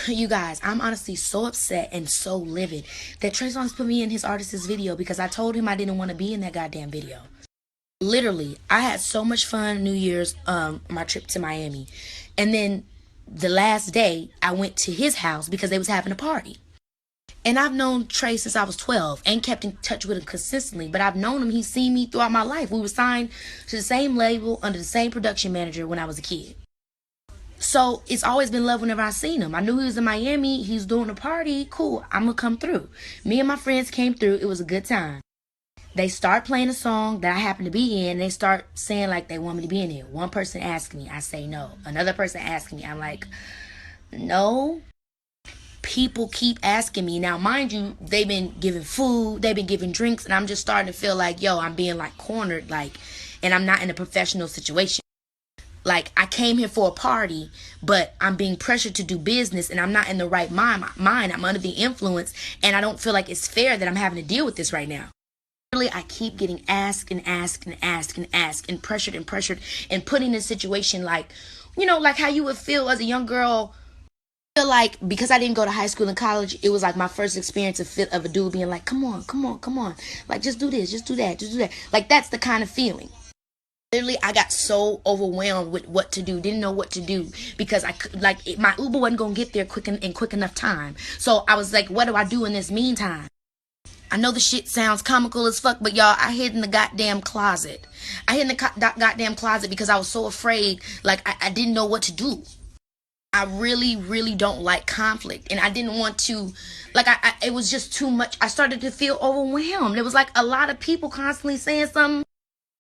You guys, I'm honestly so upset and so livid that Trey Songz put me in his artist's video because I told him I didn't want to be in that goddamn video. Literally, I had so much fun New Year's, my trip to Miami. And then the last day, I went to his house because they was having a party. And I've known Trey since I was 12 and kept in touch with him consistently. But I've known him, he's seen me throughout my life. We were signed to the same label under the same production manager when I was a kid. So it's always been love whenever I seen him. I knew he was in Miami. He's doing a party. Cool, I'm going to come through. Me and my friends came through. It was a good time. They start playing a song that I happen to be in. They start saying like they want me to be in it. One person asks me. I say no. Another person asks me. I'm like, no. People keep asking me. Now, mind you, they've been giving food. They've been giving drinks. And I'm just starting to feel like, yo, I'm being like cornered. Like, and I'm not in a professional situation. Like, I came here for a party, but I'm being pressured to do business, and I'm not in the right mind. I'm under the influence, and I don't feel like it's fair that I'm having to deal with this right now. Really, I keep getting asked and asked and asked and asked and pressured and put in a situation like, you know, like how you would feel as a young girl. I feel like because I didn't go to high school and college, it was like my first experience of a dude being like, come on, come on, come on. Like, just do this, just do that, just do that. Like, that's the kind of feeling. Literally, I got so overwhelmed with what to do. Didn't know what to do because my Uber wasn't gonna get there quick enough time. So I was like, what do I do in this meantime? I know the shit sounds comical as fuck, but y'all, I hid in the goddamn closet. I hid in the goddamn closet because I was so afraid. Like, I didn't know what to do. I really, really don't like conflict, and I didn't want to. Like, it was just too much. I started to feel overwhelmed. It was like a lot of people constantly saying something.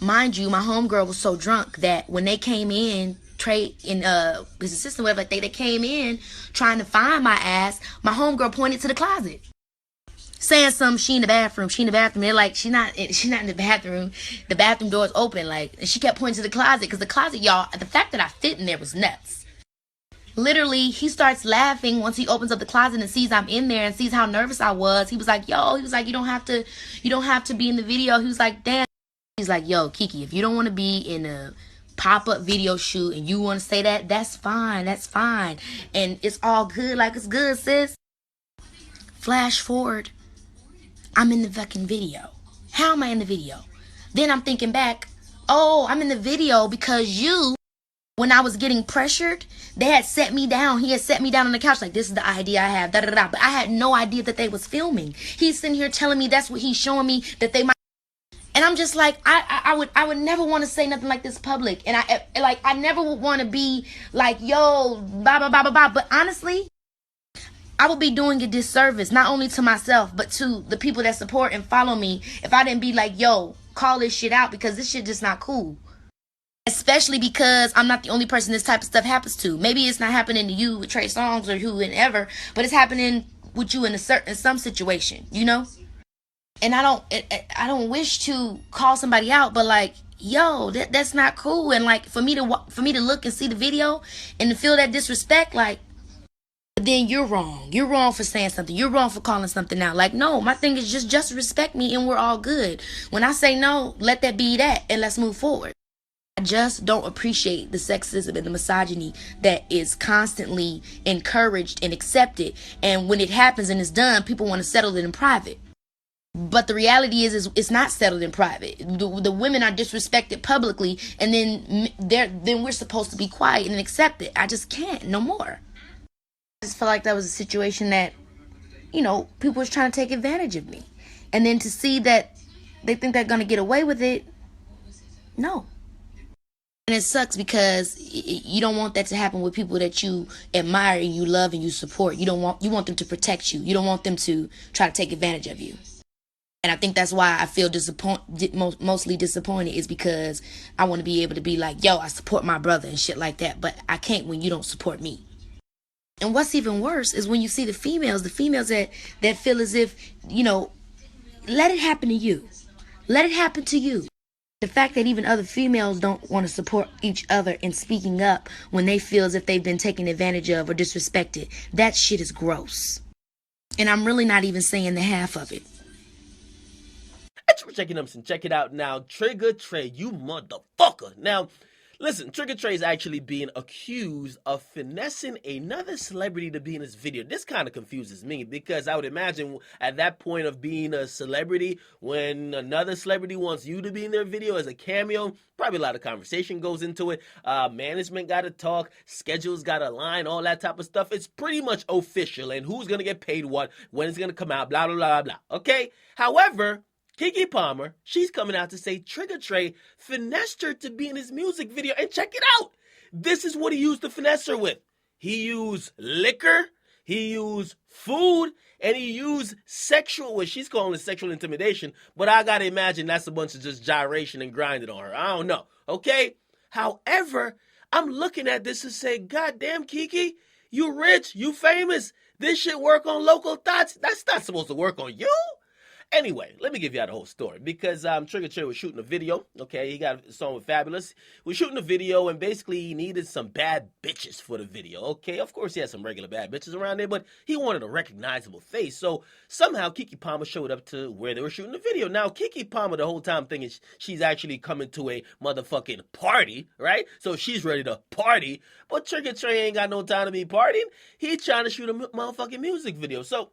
Mind you, my homegirl was so drunk that when they came in, Trey and his assistant, whatever, they came in trying to find my ass. My homegirl pointed to the closet, saying something. She in the bathroom. She in the bathroom. They're like, she's not in the bathroom. The bathroom door is open. Like, and she kept pointing to the closet because the closet, y'all, the fact that I fit in there was nuts. Literally, he starts laughing once he opens up the closet and sees I'm in there and sees how nervous I was. He was like, yo, he was like, you don't have to be in the video. He was like, damn. He's like, yo, Keke, if you don't want to be in a pop-up video shoot and you want to say that, that's fine. That's fine. And it's all good. Like, it's good, sis. Flash forward. I'm in the fucking video. How am I in the video? Then I'm thinking back, oh, I'm in the video because when I was getting pressured, they had set me down. He had set me down on the couch like, this is the idea I have, da-da-da. But I had no idea that they was filming. He's sitting here telling me that's what he's showing me, that they might. And I'm just like, I would never want to say nothing like this public. And I never would want to be like, yo, blah, blah, blah, blah, blah. But honestly, I would be doing a disservice, not only to myself, but to the people that support and follow me if I didn't be like, yo, call this shit out because this shit just not cool. Especially because I'm not the only person this type of stuff happens to. Maybe it's not happening to you with Trey Songz or whoever, but it's happening with you in some situation, you know? And I don't wish to call somebody out, but like, yo, that's not cool. And like, for me to look and see the video and to feel that disrespect, like, then you're wrong. You're wrong for saying something. You're wrong for calling something out. Like, no, my thing is just respect me and we're all good. When I say no, let that be that and let's move forward. I just don't appreciate the sexism and the misogyny that is constantly encouraged and accepted. And when it happens and it's done, people want to settle it in private. But the reality is it's not settled in private. The women are disrespected publicly, and then we're supposed to be quiet and accept it. I just can't no more. I just felt like that was a situation that, you know, people was trying to take advantage of me. And then to see that they think they're going to get away with it, no. And it sucks because you don't want that to happen with people that you admire and you love and you support. You want them to protect you. You don't want them to try to take advantage of you. And I think that's why I feel mostly disappointed is because I want to be able to be like, yo, I support my brother and shit like that. But I can't when you don't support me. And what's even worse is when you see the females that feel as if, you know, let it happen to you. Let it happen to you. The fact that even other females don't want to support each other in speaking up when they feel as if they've been taken advantage of or disrespected, that shit is gross. And I'm really not even saying the half of it. Thanks for checking us and check it out now. Trigger Trey, you motherfucker. Now, Listen, Trigger Trey is actually being accused of finessing another celebrity to be in his video. This kind of confuses me because I would imagine at that point of being a celebrity, when another celebrity wants you to be in their video as a cameo, probably a lot of conversation goes into it. Management got to talk, schedules got to align, all that type of stuff. It's pretty much official, and who's going to get paid what, when it's going to come out, blah, blah, blah, blah, okay? However, Keke Palmer, she's coming out to say Trigger Trey finessed her to be in his music video. And check it out. This is what he used to finesse her with. He used liquor, he used food, and he used sexual, what she's calling it sexual intimidation. But I got to imagine that's a bunch of just gyration and grinding on her. I don't know. Okay? However, I'm looking at this and say, God damn, Keke, you rich, you famous. This shit work on local thoughts. That's not supposed to work on you. Anyway, let me give you the whole story because Trigger Trey was shooting a video. Okay, he got a song with Fabulous. He was shooting a video and basically he needed some bad bitches for the video. Okay, of course he had some regular bad bitches around there, but he wanted a recognizable face. So somehow Keke Palmer showed up to where they were shooting the video. Now Keke Palmer the whole time thinking she's actually coming to a motherfucking party, right? So she's ready to party, but Trigger Trey ain't got no time to be partying. He trying to shoot a motherfucking music video. So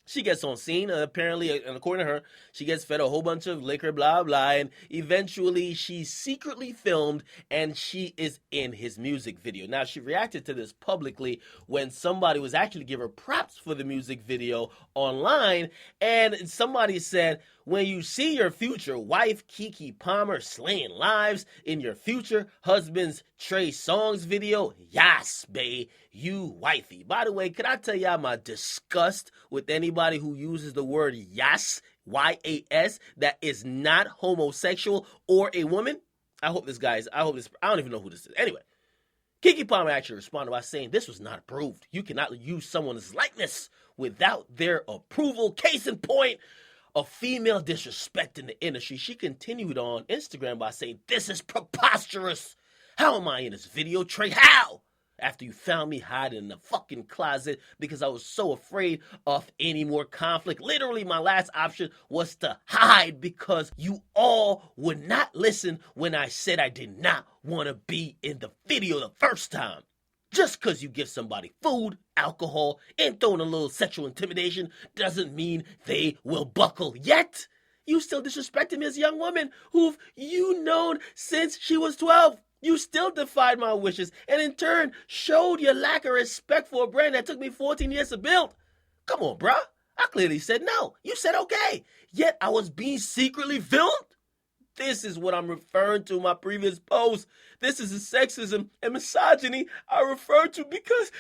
she gets on scene, apparently, and according to her, she gets fed a whole bunch of liquor, blah, blah, and eventually she's secretly filmed and she is in his music video. Now, she reacted to this publicly when somebody was actually giving her props for the music video online, and somebody said, when you see your future wife, Keke Palmer, slaying lives in your future husband's Trey Songz video, yas, bae, you wifey. By the way, could I tell y'all my disgust with anybody who uses the word yas, Y-A-S, that is not homosexual or a woman? I don't even know who this is. Anyway, Keke Palmer actually responded by saying this was not approved. You cannot use someone's likeness without their approval. Case in point, a female disrespect in the industry. She continued on Instagram by saying, this is preposterous. How am I in this video, Trey? How? After you found me hiding in the fucking closet because I was so afraid of any more conflict. Literally, my last option was to hide because you all would not listen when I said I did not want to be in the video the first time. Just because you give somebody food, alcohol, and throwing a little sexual intimidation doesn't mean they will buckle. Yet, you still disrespected me as a young woman who've you known since she was 12. You still defied my wishes and in turn showed your lack of respect for a brand that took me 14 years to build. Come on, bruh. I clearly said no. You said okay. Yet I was being secretly filmed. This is what I'm referring to in my previous post. This is the sexism and misogyny I referred to because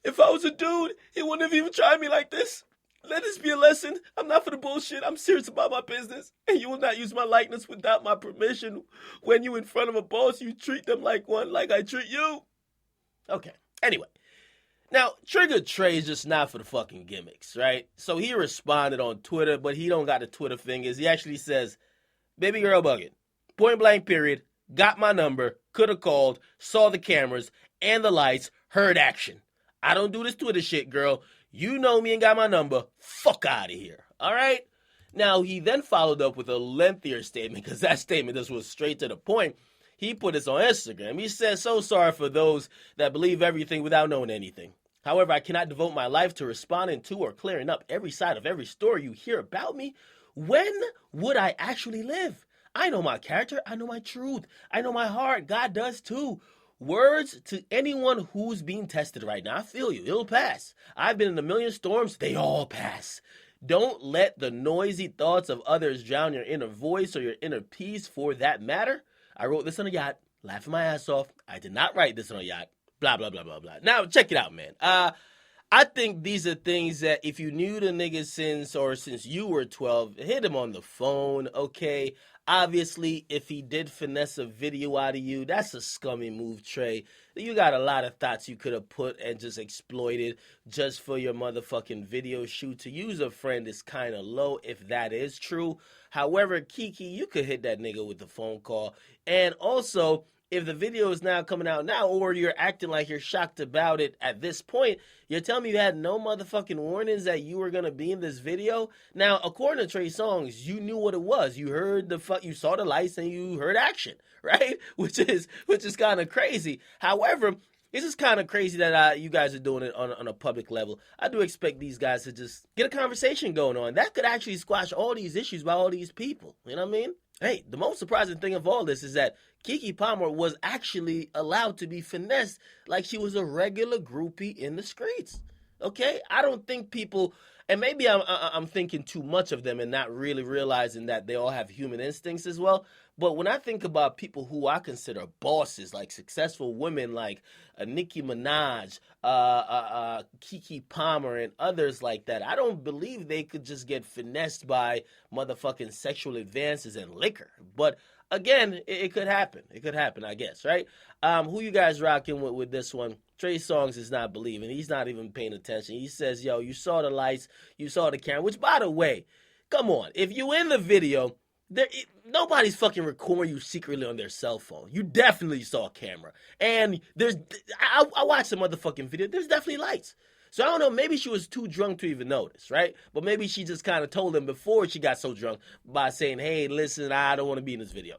if I was a dude, he wouldn't have even tried me like this. Let this be a lesson. I'm not for the bullshit. I'm serious about my business. And you will not use my likeness without my permission. When you in front of a boss, you treat them like one, like I treat you. Okay. Anyway. Now, Trigger Trey is just not for the fucking gimmicks, right? So he responded on Twitter, but he don't got the Twitter fingers. He actually says, baby girl bugging. Point blank period. Got my number. Could have called. Saw the cameras and the lights. Heard action. I don't do this Twitter shit, girl. You know me and got my number. Fuck out of here. All right? Now, he then followed up with a lengthier statement because that statement just was straight to the point. He put this on Instagram. He said, so sorry for those that believe everything without knowing anything. However, I cannot devote my life to responding to or clearing up every side of every story you hear about me. When would I actually live? I know my character. I know my truth. I know my heart. God does too. Words to anyone who's being tested right now. I feel you. It'll pass. I've been in a million storms. They all pass. Don't let the noisy thoughts of others drown your inner voice or your inner peace for that matter. I wrote this on a yacht, laughing my ass off. I did not write this on a yacht. Blah, blah, blah, blah, blah. Now, check it out, man. I think these are things that if you knew the nigga since you were 12, hit him on the phone, okay? Obviously, if he did finesse a video out of you, that's a scummy move, Trey. You got a lot of thoughts you could have put and just exploited just for your motherfucking video shoot. To use a friend is kind of low if that is true. However, Keke, you could hit that nigga with the phone call. And also, if the video is now coming out now, or you're acting like you're shocked about it at this point, you're telling me you had no motherfucking warnings that you were gonna be in this video? Now, according to Trey Songz, you knew what it was. You heard you saw the lights and you heard action, right? Which is kind of crazy. However, this is kind of crazy that you guys are doing it on a public level. I do expect these guys to just get a conversation going on. That could actually squash all these issues by all these people. You know what I mean? Hey, the most surprising thing of all this is that Keke Palmer was actually allowed to be finessed like she was a regular groupie in the streets. Okay? I don't think people, and maybe I'm thinking too much of them and not really realizing that they all have human instincts as well. But when I think about people who I consider bosses, like successful women like Nicki Minaj, Keke Palmer, and others like that, I don't believe they could just get finessed by motherfucking sexual advances and liquor. But again, it could happen. It could happen, I guess, right? Who you guys rocking with this one? Trey Songz is not believing. He's not even paying attention. He says, yo, you saw the lights, you saw the camera, which, by the way, come on. If you in the video, nobody's fucking recording you secretly on their cell phone. You definitely saw a camera. And I watched the motherfucking video. There's definitely lights. So I don't know, maybe she was too drunk to even notice, right? But maybe she just kind of told him before she got so drunk by saying, hey, listen, I don't want to be in this video.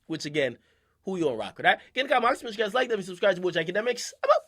Which, again, who you on rock with, all right? Get in the comments, make sure you guys like them and subscribe to Akademiks. I'm out.